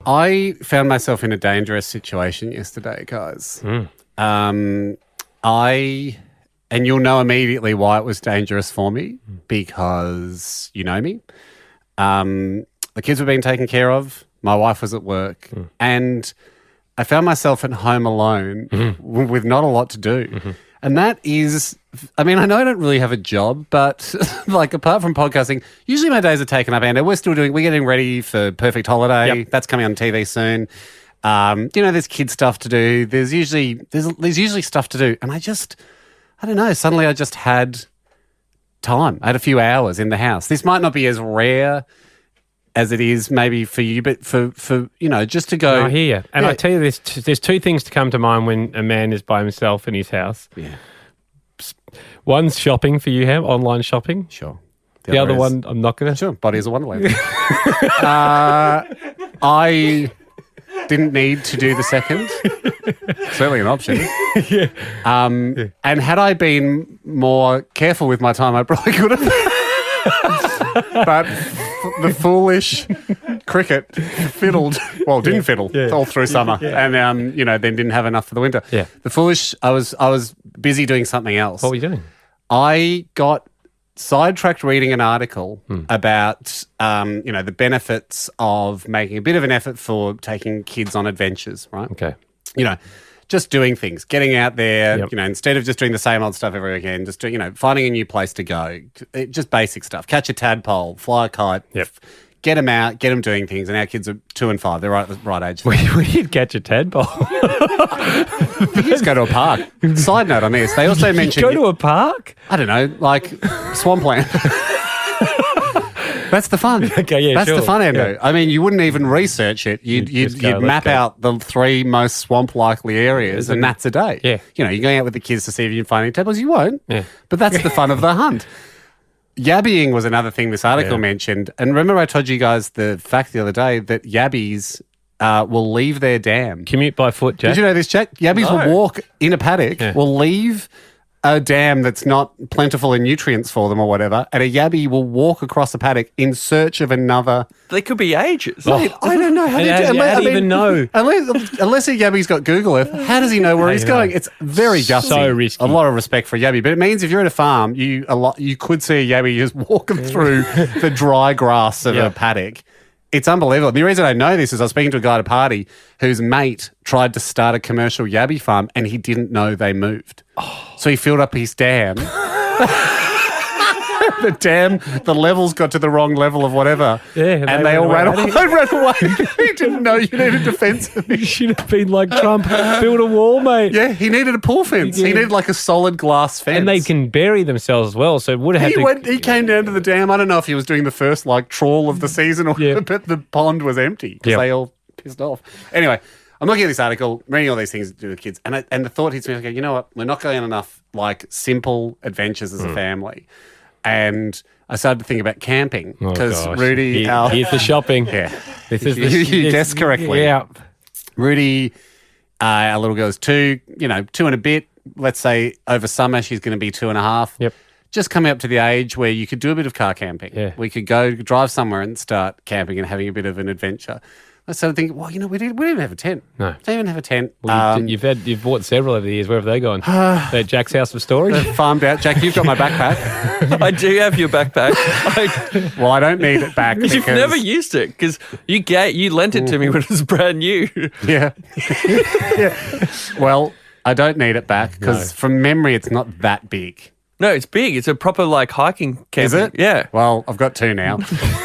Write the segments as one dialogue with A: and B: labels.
A: I found myself in a dangerous situation yesterday, guys. And you'll know immediately why it was dangerous for me because you know me. The kids were being taken care of. My wife was at work. And I found myself at home alone with not a lot to do. And that is, I mean, I know I don't really have a job, but like apart from podcasting, usually my days are taken up, and we're getting ready for Perfect Holiday. Yep. That's coming on TV soon. There's kid stuff to do. There's usually stuff to do. And I don't know, suddenly I just had time. I had a few hours in the house. This might not be as rare as it is maybe for you, but for just to go.
B: I hear you. And I tell you this, there's two things to come to mind when a man is by himself in his house.
A: Yeah.
B: One's shopping for you, Ham, online shopping.
A: Sure.
B: The other one, I'm not going to.
A: Sure, Body is a Wonderland. I didn't need to do the second. Certainly an option.
B: Yeah.
A: And had I been more careful with my time, I probably could have. But the foolish cricket fiddled. Well, didn't fiddle all through summer, and then didn't have enough for the winter.
B: Yeah.
A: The foolish. I was busy doing something else.
B: What were you doing?
A: I got sidetracked reading an article about the benefits of making a bit of an effort for taking kids on adventures. Right.
B: Okay.
A: Just doing things, getting out there, instead of just doing the same old stuff every weekend, just doing, finding a new place to go, just basic stuff. Catch a tadpole, fly a kite, get them out, get them doing things. And our kids are 2 and 5; they're right at the right age.
B: Where did catch a tadpole?
A: You just go to a park. Side note on this, they also mentioned
B: go to a park.
A: I don't know, like swampland. That's the fun.
B: Okay, yeah,
A: That's
B: sure.
A: the fun, Endo.
B: Yeah.
A: I mean, you wouldn't even research it. You'd map out the 3 most swamp-likely areas, and that's a day.
B: Yeah.
A: You're going out with the kids to see if you can find any tadpoles. You won't.
B: Yeah.
A: But that's the fun of the hunt. Yabbying was another thing this article mentioned. And remember I told you guys the fact the other day that yabbies will leave their dam.
B: Commute by foot, Jack.
A: Did you know this, Jack? Yabbies will walk in a paddock, will leave a dam that's not plentiful in nutrients for them or whatever, and a yabby will walk across a paddock in search of another.
C: They could be ages.
A: Mate, I don't know how they do.
B: How do you even know?
A: Unless a yabby's got Google Earth, how does he know where he's going? It's very gutsy.
B: So risky.
A: A lot of respect for a yabby, but it means if you're at a farm, you could see a yabby just walking through the dry grass of a paddock. It's unbelievable. The reason I know this is I was speaking to a guy at a party whose mate tried to start a commercial yabby farm and he didn't know they moved. So he filled up his dam. The levels got to the wrong level of whatever.
B: Yeah,
A: and they all ran away. He didn't know you needed a fence.
B: You should have been like Trump, build a wall, mate.
A: Yeah, he needed a pool fence. He needed like a solid glass fence.
B: And they can bury themselves as well, so it would have
A: He came down to the dam. I don't know if he was doing the first trawl of the season or but the pond was empty because they all pissed off. Anyway, I'm looking at this article, reading all these things to do with kids, and the thought hits me, okay, you know what? We're not going on enough simple adventures as a family. And I started to think about camping because Rudy...
B: Here's the shopping.
A: Yeah.
B: This is
A: you guessed correctly.
B: Yeah.
A: Rudy, our little girl is 2, 2 and a bit. Let's say over summer she's going to be 2.5.
B: Yep.
A: Just coming up to the age where you could do a bit of car camping.
B: Yeah.
A: We could go drive somewhere and start camping and having a bit of an adventure. I started thinking, we didn't even have a tent.
B: No.
A: Don't even have a tent.
B: Well, you've bought several over the years. Where have they gone? They're Jack's house for storage?
A: They're farmed out. Jack, you've got my backpack.
C: I do have your backpack.
A: Well, I don't need it back because...
C: You've never used it because you lent it to me when it was brand new.
A: Yeah. Well, I don't need it back because from memory it's not that big.
C: No, it's big. It's a proper hiking camping.
A: Is it?
C: Yeah.
A: Well, I've got 2 now.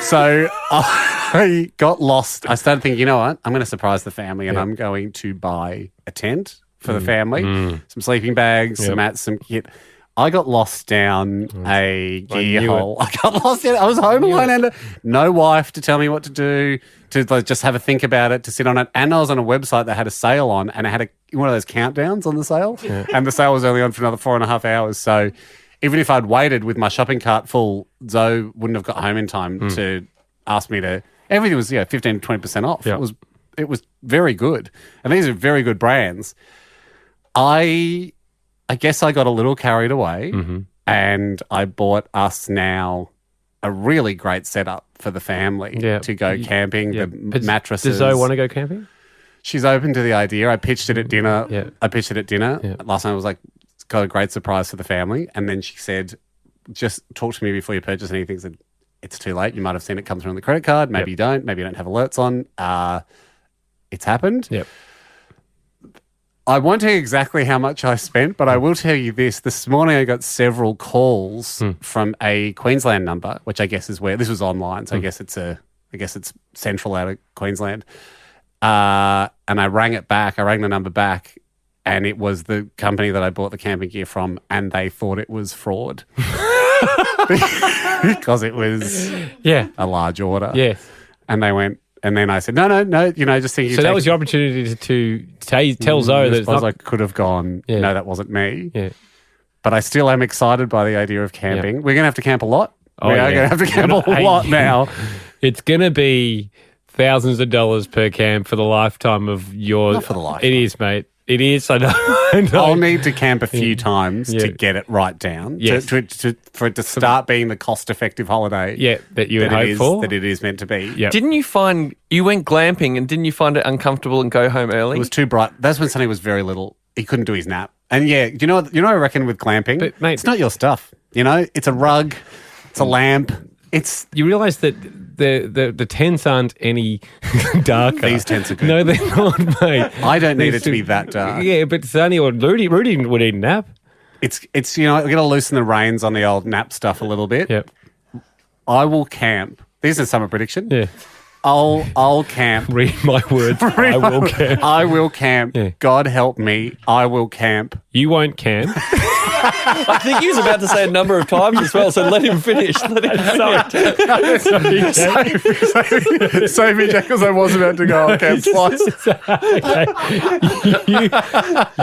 A: So I got lost. I started thinking, you know what? I'm going to surprise the family and I'm going to buy a tent for the family, some sleeping bags, some mats, some kit. I got lost down a gear hole. I got lost in it. I was home alone and no wife to tell me what to do, to just have a think about it, to sit on it. And I was on a website that had a sale on and it had one of those countdowns on the sale. Yeah. And the sale was only on for another 4.5 hours. So even if I'd waited with my shopping cart full, Zoe wouldn't have got home in time to ask me to... Everything was 15 to 20% off.
B: Yep.
A: It was very good. And these are very good brands. I guess I got a little carried away and I bought us now a really great setup for the family to go camping.
B: Yeah.
A: The mattresses.
B: Does Zoe want to go camping?
A: She's open to the idea. I pitched it at dinner.
B: Yeah.
A: Yeah. Last night I was like, it's got a great surprise for the family. And then she said, just talk to me before you purchase anything. I said, it's too late. You might have seen it come through on the credit card. Maybe you don't. Maybe you don't have alerts on. It's happened.
B: Yep.
A: I won't tell you exactly how much I spent, but I will tell you this. This morning I got several calls from a Queensland number, which I guess is where this was online, so I guess it's central out of Queensland. And I rang it back. I rang the number back, and it was the company that I bought the camping gear from, and they thought it was fraud because it was a large order.
B: Yeah.
A: And they went. And then I said, no, just thinking.
B: So that was your opportunity to tell Zoe that it's not...
A: I could have gone,
B: Yeah.
A: no, that wasn't me.
B: Yeah.
A: But I still am excited by the idea of camping. We're going to have to camp a lot.
B: Oh,
A: we are going to have to camp a lot now.
B: It's going to be thousands of dollars per camp for the lifetime of your...
A: Not for the lifetime.
B: It is, mate. It is. I know.
A: I'll need to camp a few times to get it right down.
B: Yes.
A: For it to start being the cost-effective holiday.
B: Yeah, that you would hope for.
A: That it is meant to be.
B: Yeah.
C: Didn't you find you went glamping and didn't you find it uncomfortable and go home early?
A: It was too bright. That's when Sonny was very little. He couldn't do his nap. And yeah, you know what I reckon with glamping?
B: But, mate,
A: it's not your stuff. You know, it's a rug, it's a lamp. You
B: realise that the tents aren't any darker.
A: These tents are good.
B: No, they're not, mate.
A: I don't need it to be that dark.
B: Yeah, but Sonny or Rudy would need a nap.
A: It's I'm going to loosen the reins on the old nap stuff a little bit.
B: Yep.
A: I will camp. This is a summer prediction.
B: Yeah.
A: I'll camp.
B: Read my words. I will camp.
A: I will camp.
B: Yeah.
A: God help me. I will camp.
B: You won't camp.
C: I think he was about to say a number of times as well, so let him finish. Let him finish.
A: Save me, Jack, because I was about to go on camp twice.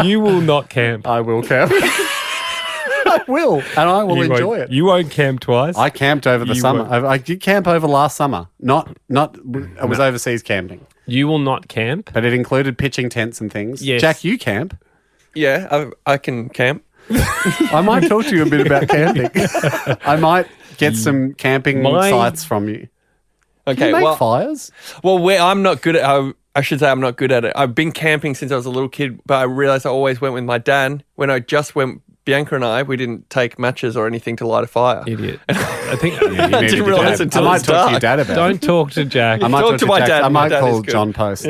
B: You will not camp.
A: I will camp. I will, and I will enjoy it.
B: You won't camp twice.
A: I camped over the summer. I did camp over last summer. Not. I was overseas camping.
B: You will not camp.
A: But it included pitching tents and things.
B: Yes.
A: Jack, you camp.
C: Yeah, I can camp.
A: I might talk to you a bit about camping. I might get some camping sites from you.
C: Okay,
A: Do you make fires?
C: Well, I'm not good at. I should say I'm not good at it. I've been camping since I was a little kid, but I realised I always went with my dad. When I just went, Bianca and I, we didn't take matches or anything to light a fire.
B: Idiot. I think
C: I didn't realise until
A: I might
C: it's
A: talk
C: dark.
A: to your dad about it.
B: Don't talk to Jack.
A: I might
C: Talk to my
A: Jack.
C: dad.
A: I might
C: My dad
A: call
C: is good.
A: John Post.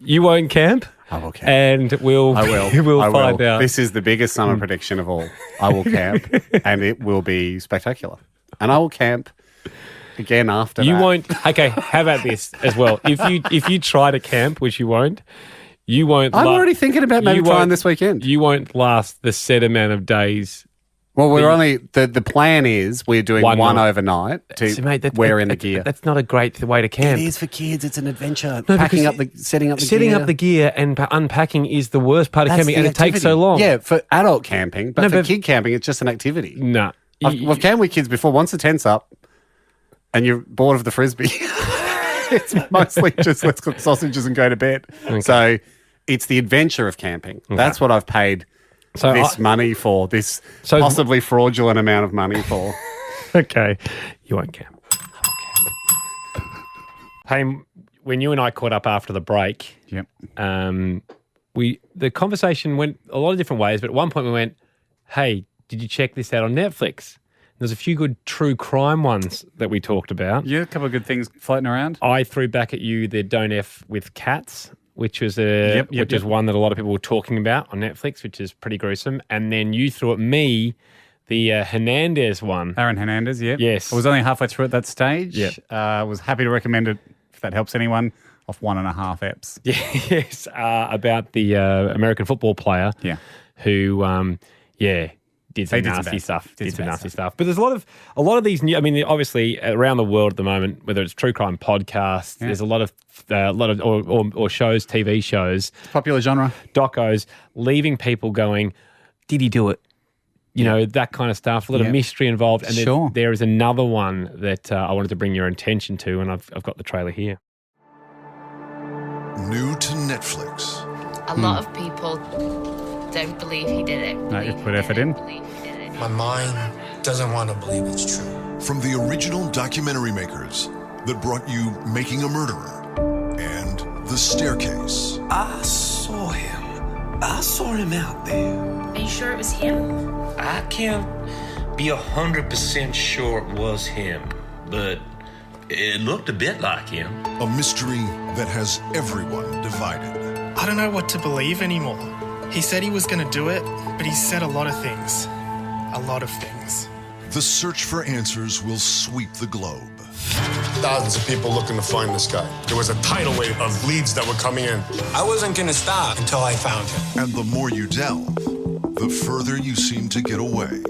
B: You won't camp.
A: I will camp.
B: And we'll find out.
A: This is the biggest summer prediction of all. I will camp, and it will be spectacular. And I will camp again after
B: You
A: that.
B: won't. Okay, how about this as well? If you try to camp, which you won't.
A: I'm already thinking about maybe trying this weekend.
B: You won't last the set amount of days.
A: Well, we're only the plan is we're doing one
B: night.
A: overnight to wear in the gear.
B: That's not a great way to camp.
A: It is for kids. It's an adventure.
B: No,
A: setting up
B: the gear and unpacking is the worst part of camping, and it takes so long.
A: Yeah, for adult camping, but for kid camping, it's just an activity.
B: No,
A: I've camped with kids before. Once the tent's up, and you're bored of the frisbee, it's mostly just let's cook sausages and go to bed. Okay. So it's the adventure of camping. Okay. That's what I've paid. Money for this possibly fraudulent amount of money for.
B: Okay, you won't camp. Hey, when you and I caught up after the break, the conversation went a lot of different ways. But at one point we went, "Hey, did you check this out on Netflix?" There's a few good true crime ones that we talked about.
D: Yeah, a couple of good things floating around.
B: I threw back at you the Don't F with Cats, which was is one that a lot of people were talking about on Netflix, which is pretty gruesome. And then you threw at me the Hernandez one.
D: Aaron Hernandez, yeah.
B: Yes.
D: I was only halfway through at that stage.
B: Yep.
D: I was happy to recommend it, if that helps anyone, off 1.5 eps.
B: Yes, about the American football player who, did some nasty stuff. Did some nasty stuff. But there's a lot of these new. I mean, obviously around the world at the moment, whether it's true crime podcasts, there's a lot of or shows, TV shows,
A: popular genre,
B: docos, leaving people going, did he do it? You know, that kind of stuff. A lot of mystery involved. And there is another one that I wanted to bring your attention to, and I've got the trailer here.
E: New to Netflix.
F: A lot of people don't believe he did it.
D: No, you've put effort in.
E: My mind doesn't want to believe it's true.
F: From the original documentary makers that brought you Making a Murderer and The Staircase.
G: I saw him. I saw him out there.
H: Are you sure it was him?
G: I can't be 100% sure it was him, but it looked a bit like him.
F: A mystery that has everyone divided.
I: I don't know what to believe anymore. He said he was going to do it, but he said a lot of things. A lot of things.
F: The search for answers will sweep the globe.
J: Thousands of people looking to find this guy. There was a tidal wave of leads that were coming in.
E: I wasn't going to stop until I found him.
F: And the more you delve, the further you seem to get away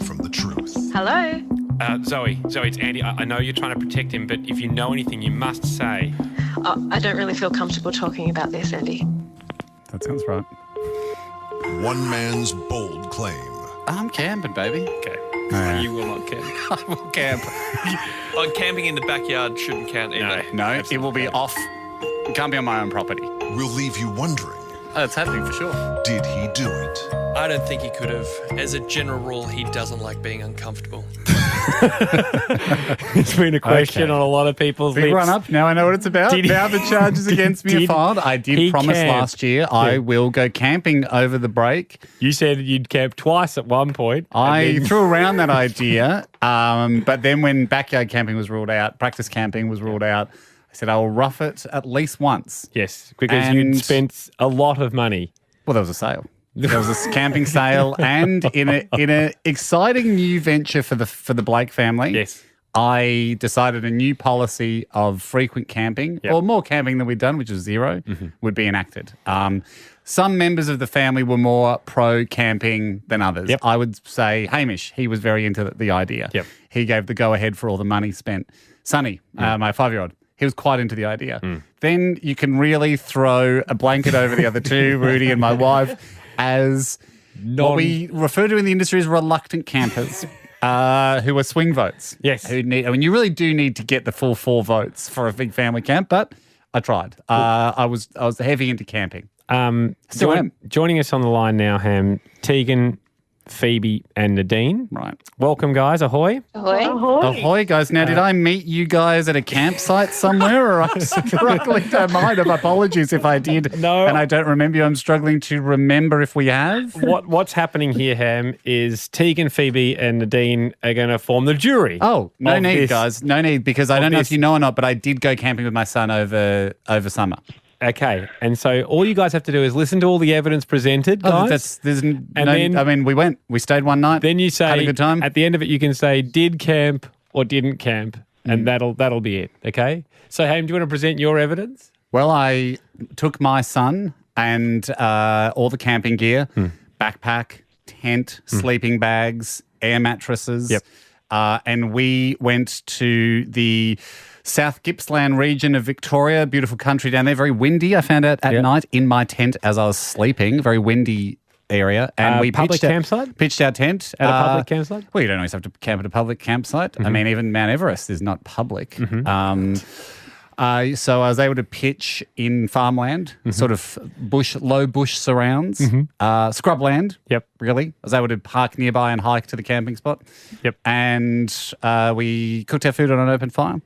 F: from the truth.
K: Hello?
B: Zoe, it's Andy. I know you're trying to protect him, but if you know anything, you must say.
K: I don't really feel comfortable talking about this, Andy.
D: That sounds right.
F: One man's bold claim.
A: I'm camping, baby.
B: Okay.
D: Yeah.
B: You will not camp.
A: I will camp.
C: Camping in the backyard shouldn't count either.
A: No, it will be off. It can't be on my own property.
F: Will leave you wondering,
A: Oh, it's happening for sure.
F: did he do it?
C: I don't think he could have. As a general rule, he doesn't like being uncomfortable.
B: It's been a question
D: Okay.
B: on a lot of people's
D: Big
B: lips.
D: run up. Now I know what it's about.
B: Did he-
D: Now the charges against me are
B: Did
D: filed. I did
B: he
D: promise
B: camp?
D: last year I will go camping over the break.
B: You said you'd camp twice at one point. and
D: I
B: then-
D: threw around that idea, but then when backyard camping was ruled out, practice camping was ruled out, I said I will rough it at least once.
B: Yes, because
D: And-
B: you'd spent a lot of money.
D: Well, there was a sale. There was a camping sale, and in a exciting new venture for the Blake family.
B: Yes.
D: I decided a new policy of frequent camping,
B: Yep.
D: or more camping than we'd done, which is 0, would be enacted. Some members of the family were more pro camping than others.
B: Yep.
D: I would say Hamish, he was very into the idea.
B: Yep.
D: He gave the go ahead for all the money spent. Sonny, my 5-year-old, he was quite into the idea. Then you can really throw a blanket over the other two, Rudy and my wife, as what we refer to in the industry as reluctant campers. Who are swing votes.
B: Yes.
D: Who need, I mean, you really do need to get the full 4 votes for a big family camp, but I tried. I was heavy into camping. Still am.
B: Joining us on the line now, Ham, Tegan, Phoebe and Nadine.
D: Right.
B: Welcome, guys. Ahoy.
D: Ahoy, guys. Now, did I meet you guys at a campsite somewhere, or I'm struggling to mind? Apologies if I did.
B: No.
D: And I don't remember you. I'm struggling to remember if we have.
B: What's happening here, Ham, is Tegan, Phoebe and Nadine are going to form the jury.
D: Oh, no
B: of
D: need,
B: this.
D: guys. No need, because I don't know if you know or not, but I did go camping with my son over summer.
B: Okay. And so all you guys have to do is listen to all the evidence presented, guys.
D: We stayed one night.
B: Then you say,
D: had a good time.
B: at the end of it, you can say, did camp or didn't camp, and that'll be it, okay? So, Ham, do you want to present your evidence?
D: Well, I took my son and all the camping gear, backpack, tent, sleeping bags, air mattresses.
B: Yep.
D: And we went to the South Gippsland region of Victoria, beautiful country down there, very windy. I found out at night in my tent as I was sleeping, very windy area. And we
B: public campsite?
D: pitched our tent.
B: At a public campsite?
D: Well, you don't always have to camp at a public campsite. I mean, even Mount Everest is not public. So I was able to pitch in farmland, sort of low bush surrounds, scrubland.
B: Yep.
D: Really. I was able to park nearby and hike to the camping spot.
B: Yep.
D: And we cooked our food on an open fire.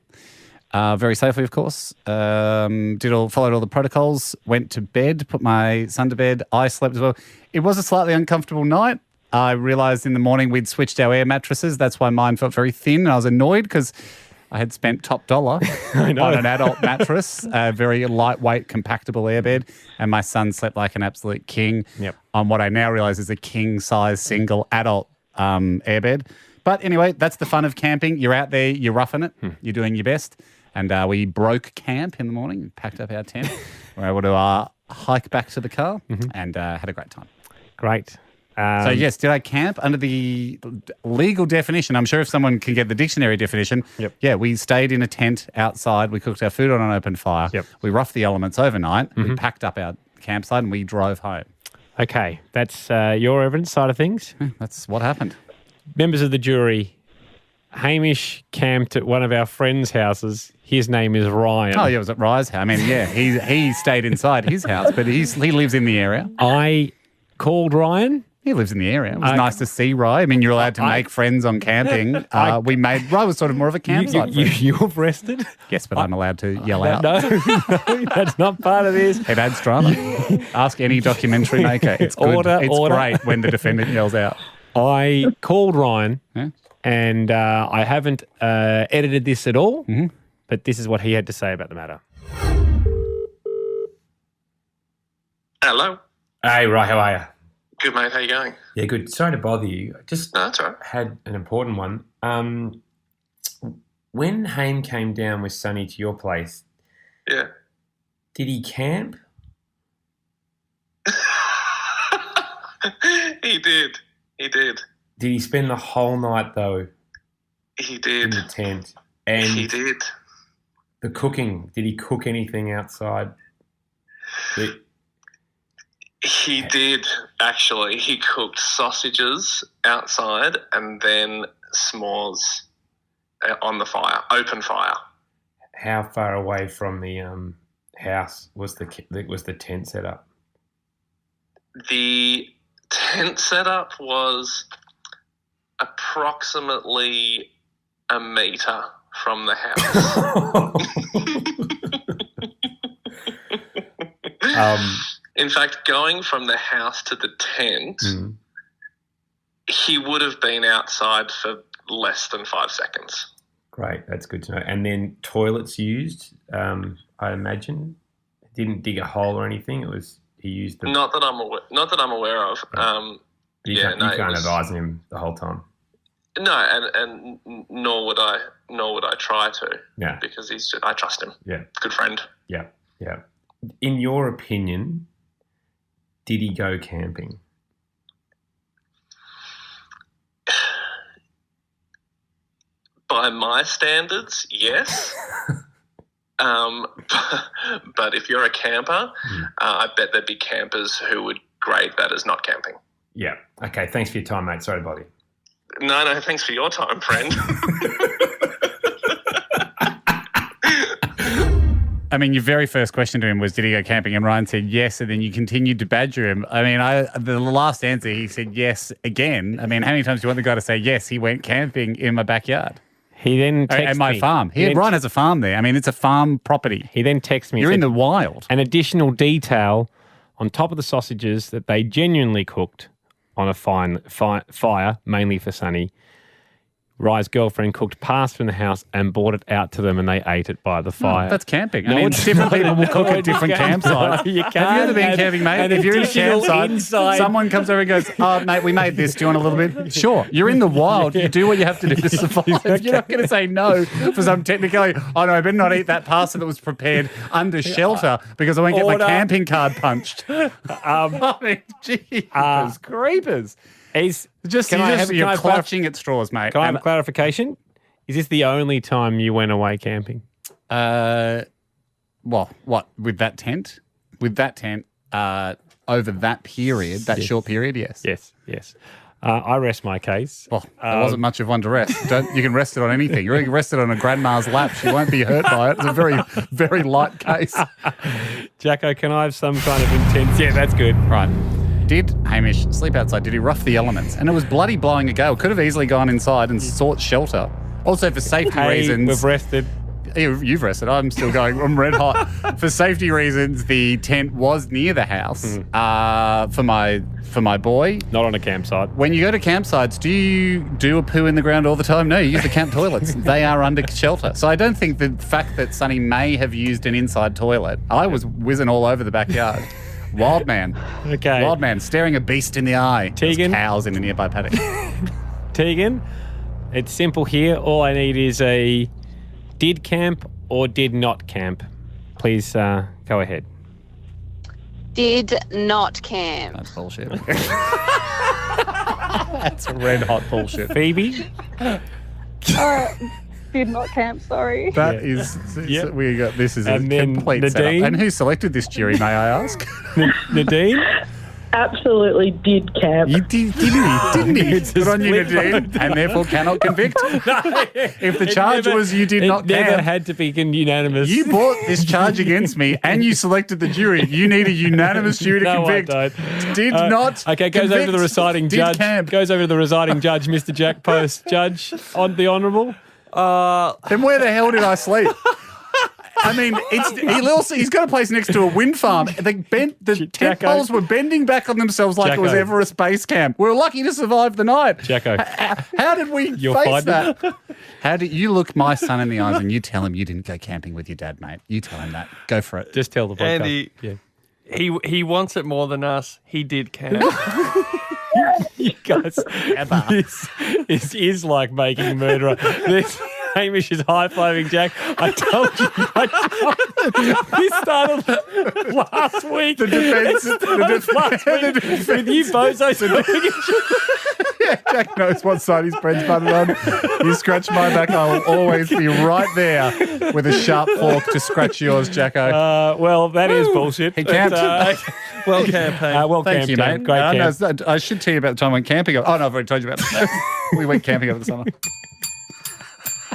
D: Very safely, of course. Followed all the protocols, went to bed, put my son to bed. I slept as well. It was a slightly uncomfortable night. I realised in the morning we'd switched our air mattresses. That's why mine felt very thin. And I was annoyed because I had spent top dollar on an adult mattress, a very lightweight, compactable airbed, and my son slept like an absolute king on what I now realise is a king-size single adult airbed. But anyway, that's the fun of camping. You're out there, you're roughing it, you're doing your best. And we broke camp in the morning, packed up our tent. We were able to hike back to the car and had a great time.
B: Great.
D: So, yes, did I camp under the legal definition? I'm sure if someone can get the dictionary definition. Yeah, we stayed in a tent outside. We cooked our food on an open fire. We roughed the elements overnight. We packed up our campsite and we drove home.
B: Okay, that's your evidence side of things.
D: That's what happened.
B: Members of the jury, Hamish camped at one of our friends' houses. His name is Ryan.
D: Oh, yeah, it was at Rye's house. I mean, yeah, he stayed inside his house, but he lives in the area.
B: I called Ryan.
D: He lives in the area. It was nice to see Rye. I mean, you're allowed to make friends on camping. Rye was sort of more of a campsite friend.
B: You've rested?
D: Yes, but I'm allowed to yell out.
B: No, that's not part of this.
D: It adds drama. Ask any documentary maker. It's good. It's great when the defendant yells out.
B: I called Ryan, and I haven't edited this at all, but this is what he had to say about the matter.
L: Hello.
M: Hey, Ryan, how are you?
L: Good, mate. How you going?
M: Yeah, good. Sorry to bother you. I just
L: that's all right.
M: Had an important one. When Haim came down with Sonny to your place,
L: did
M: he camp?
L: He did.
M: Did he spend the whole night, though?
L: He did.
M: In the tent? And
L: he did.
M: The cooking, did he cook anything outside?
L: He did, actually. He cooked sausages outside and then s'mores on the fire, open fire.
M: How far away from the house was the tent set up?
L: The tent setup was approximately a metre from the house. In fact, going from the house to the tent, he would have been outside for less than 5 seconds.
M: Great, that's good to know. And then toilets used, I imagine? Didn't dig a hole or anything? It was he used the...
L: Not that I'm aware of.
M: You can't advise him the whole time.
L: No, and nor would I try to.
M: Yeah.
L: Because I trust him.
M: Yeah.
L: Good friend.
M: Yeah. Yeah. In your opinion, did he go camping?
L: By my standards, yes. But if you're a camper, I bet there'd be campers who would grade that as not camping.
M: Yeah. Okay. Thanks for your time, mate. Sorry to bother you.
L: No, thanks for your time, friend.
D: I mean, your very first question to him was, did he go camping? And Ryan said yes, and then you continued to badger him. I mean, the last answer, he said yes again. I mean, how many times do you want the guy to say yes, he went camping in my backyard?
B: He then texted
D: at my farm. Ryan has a farm there. I mean, it's a farm property.
B: He then texted me.
D: You're in the wild.
B: An additional detail on top of the sausages that they genuinely cooked on a fire, mainly for Sonny. Rye's girlfriend cooked pasta from the house and brought it out to them, and they ate it by the fire.
D: That's camping. I mean, it's different people will cook at different campsites.
B: You can't.
D: Have you ever been camping, mate? If you're in a campsite, someone comes over and goes, "Oh, mate, we made this. Do you want a little bit?" Sure. You're in the wild. You do what you have to do to survive. You're not going to say no for some technically. Oh no, I better not eat that pasta that was prepared under shelter because I won't get my camping card punched. I mean, jeepers creepers. You're clutching at straws, mate.
B: Can I have a clarification? Is this the only time you went away camping?
D: Well, what, with that tent? With that tent, over that period, short period, yes.
B: Yes. I rest my case.
D: Well, there wasn't much of one to rest. You can rest it on anything. You can rest it on a grandma's lap. She won't be hurt by it. It's a very, very light case.
B: Jacko, can I have some kind of intense... Yeah, that's good.
D: Right. Did Hamish sleep outside? Did he rough the elements? And it was bloody blowing a gale. Could have easily gone inside and sought shelter. Also, for safety reasons...
B: we've rested.
D: You've rested. I'm still going. I'm red hot. For safety reasons, the tent was near the house for my boy.
B: Not on a campsite.
D: When you go to campsites, do you do a poo in the ground all the time? No, you use the camp toilets. They are under shelter. So I don't think the fact that Sonny may have used an inside toilet, I was whizzing all over the backyard. Wild man.
B: Okay.
D: Wild man staring a beast in the eye.
B: Tegan.
D: There's cows in a nearby paddock.
B: Tegan, it's simple here. All I need is a did camp or did not camp. Please go ahead.
N: Did not camp.
D: That's bullshit. That's red hot bullshit.
B: Phoebe?
O: Did not camp, sorry.
D: That is, this is a complete setup. And who selected this jury, may I ask?
B: Nadine?
O: absolutely did camp.
D: You didn't he? Good on you, Nadine, and therefore cannot convict. If the charge was you did not camp.
B: It never had to be unanimous.
D: You brought this charge against me and you selected the jury. You need a unanimous jury to convict.
B: I don't.
D: Did not
B: Okay, goes over to the reciting judge.
D: Camp.
B: Goes over to the reciting judge, Mr. Jack Post. Judge, on the honourable.
D: Then where the hell did I sleep? I mean, he's got a place next to a wind farm. The tent poles were bending back on themselves like it was Everest Base Camp. We were lucky to survive the night.
B: Jacko.
D: How did we face that? How did you look my son in the eyes and you tell him you didn't go camping with your dad, mate? You tell him that. Go for it.
B: Just tell the podcast.
C: Andy, he wants it more than us. He did camp.
B: You guys, this is like making a murderer. Hamish is high-fiving Jack. I told you. This started last week.
D: The defence.
B: With you bozos.
D: Jack knows what side his bread's buttered on. You scratch my back, I will always be right there with a sharp fork to scratch yours, Jacko.
B: Well, that is bullshit.
D: He camped.
C: Well campaigned.
B: Thank
D: you, mate.
B: Great camp.
D: I should tell you about the time I went camping. Oh, no, I've already told you about it. We went camping over the summer.